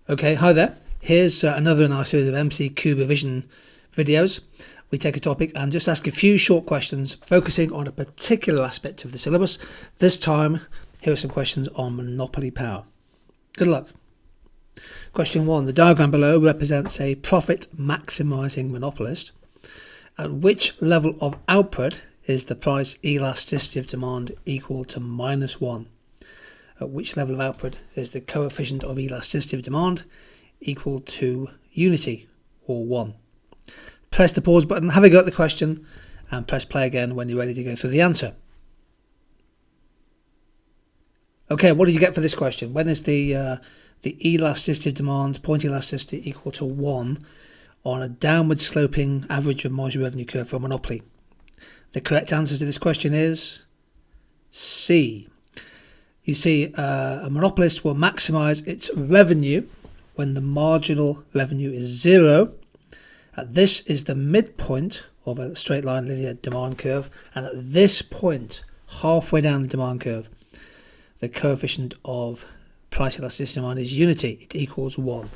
Okay, hi there. Here's another in our series of MCQ revision videos. We take a topic and just ask a few short questions focusing on a particular aspect of the syllabus. This time, here are some questions on monopoly power. Good luck. Question 1. The diagram below represents a profit-maximising monopolist. At which level of output is the price elasticity of demand equal to -1? At which level of output is the coefficient of elasticity of demand equal to unity, or 1? Press the pause button, have a go at the question, and press play again when you're ready to go through the answer. Okay, what did you get for this question? When is the elasticity of demand, point elasticity, equal to 1 on a downward sloping average of marginal revenue curve for a monopoly? The correct answer to this question is C. You see, a monopolist will maximise its revenue when the marginal revenue is 0. This is the midpoint of a straight line linear demand curve, and at this point, halfway down the demand curve, the coefficient of price elasticity demand is unity. It equals 1.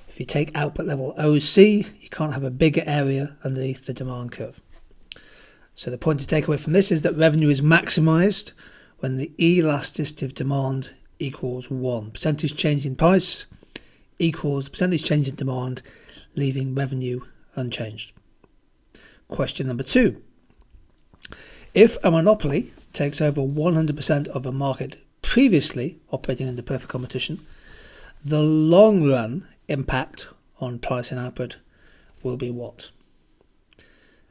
If you take output level OC, you can't have a bigger area underneath the demand curve. So the point to take away from this is that revenue is maximised when the elasticity of demand equals 1. Percentage change in price equals percentage change in demand, leaving revenue unchanged. Question number 2. If a monopoly takes over 100% of a market previously operating under perfect competition, the long run impact on price and output will be what?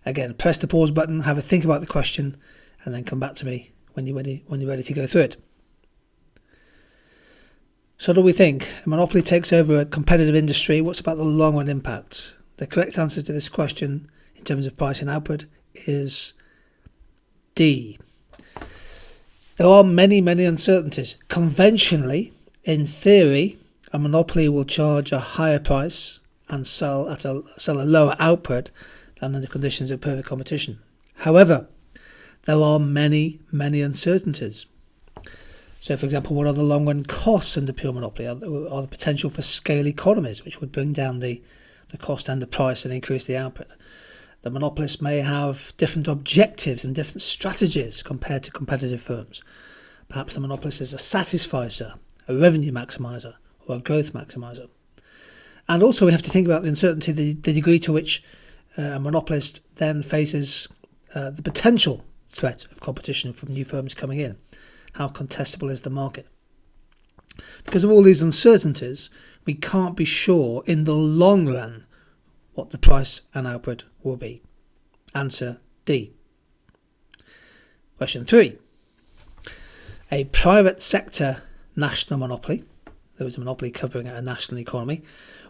Again, press the pause button, have a think about the question, and then come back to me when you're ready to go through it. So what do we think? A monopoly takes over a competitive industry. What's about the long run impact? The correct answer to this question in terms of price and output is D. There are many uncertainties. Conventionally, in theory, a monopoly will charge a higher price and sell a lower output than under conditions of perfect competition. However, there are many uncertainties. So, for example, what are the long-run costs under pure monopoly? Are the potential for scale economies, which would bring down the cost and the price and increase the output? The monopolist may have different objectives and different strategies compared to competitive firms. Perhaps the monopolist is a satisficer, a revenue maximizer, or a growth maximizer. And also we have to think about the uncertainty, the degree to which a monopolist then faces the potential threat of competition from new firms coming in. How contestable is the market? Because of all these uncertainties, we can't be sure in the long run what the price and output will be. Answer D. Question 3. A private sector national monopoly, there was a monopoly covering a national economy,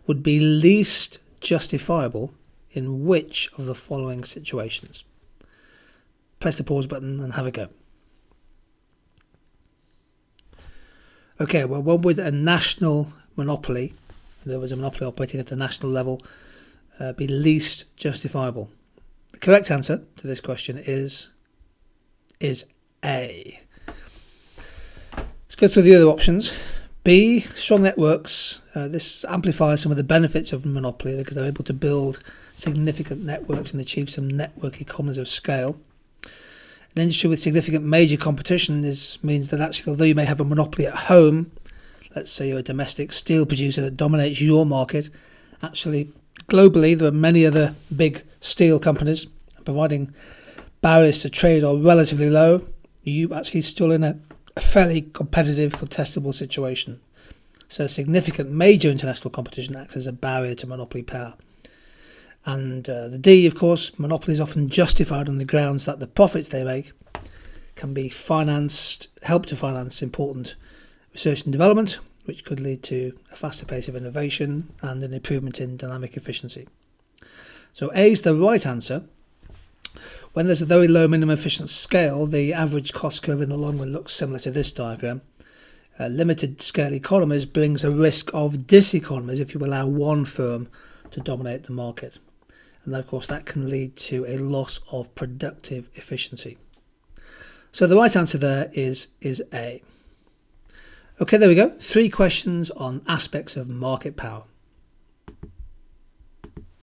would be least justifiable in which of the following situations? Press the pause button and have a go. Okay, well, when would a national monopoly, there was a monopoly operating at the national level, be least justifiable? The correct answer to this question is A. Let's go through the other options. B, strong networks. This amplifies some of the benefits of monopoly because they're able to build significant networks and achieve some network economies of scale. An industry with significant major competition means that actually, although you may have a monopoly at home, let's say you're a domestic steel producer that dominates your market, actually globally there are many other big steel companies providing barriers to trade are relatively low. You actually still in a fairly competitive, contestable situation. So significant major international competition acts as a barrier to monopoly power. And the D, of course, monopoly is often justified on the grounds that the profits they make can be help to finance important research and development, which could lead to a faster pace of innovation and an improvement in dynamic efficiency. So A is the right answer. When there's a very low minimum efficient scale, the average cost curve in the long run looks similar to this diagram. Limited scale economies brings a risk of diseconomies if you allow one firm to dominate the market. And of course that can lead to a loss of productive efficiency. So the right answer there is A. Okay, there we go. 3 questions on aspects of market power.